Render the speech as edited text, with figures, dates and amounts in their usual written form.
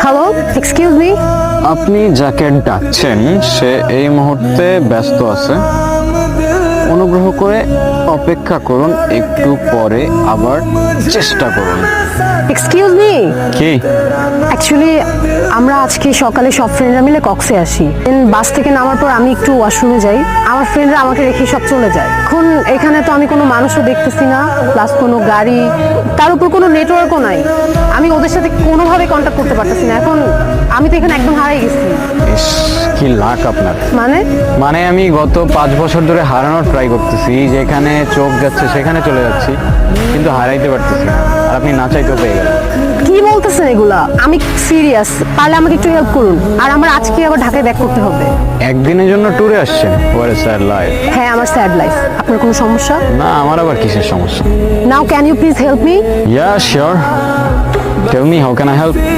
Hello, excuse me. আপনি যাকে ডাকছেন সে এই মুহূর্তে ব্যস্ত আছে, অনুগ্রহ করে অপেক্ষা করুন, একটু পরে আবার চেষ্টা করুন। Excuse me. কি? অ্যাকচুয়ালি আমরা আজকে সকালে সব ফ্রেন্ডরা মিলে কক্সে আসি। বাস থেকে নামার পর আমি একটু ওয়াশরুমে যাই, আমার ফ্রেন্ডরা আমাকে রেখে সব চলে যায়। এখন এখানে তো আমি কোনো মানুষও দেখতেছি না, প্লাস কোনো গাড়ি, তার উপর কোনো নেটওয়ার্কও নাই। আমি ওদের সাথে কোনোভাবে কন্ট্যাক্ট করতে পারতেছি না। এখন আমি তো এখানে একদম হারিয়ে গেছি। ইস, কি লাক আপনার। মানে আমি গত 5 বছর ধরে হারানোর ট্রাই করতেছি, যেখানে চোখ যাচ্ছে সেখানে চলে যাচ্ছি, কিন্তু হারাইতে পারতেছি না। আর আপনি না চাইতেও পেয়ে গেলেন। কি বলতেছেন এগুলা? আমি সিরিয়াস, পারলে আমাকে একটু হেল্প করুন। আর আমার আজকে আবার ঢাকায় ব্যাক করতে হবে। একদিনের জন্য ট্যুরে আসছেন? What a sad life. হ্যাঁ, আমার স্যাড লাইফ। আপনার কোনো সমস্যা? না, আমার আবার কিসের সমস্যা? Now can you please help me? Yeah, sure. Tell me, how can I help?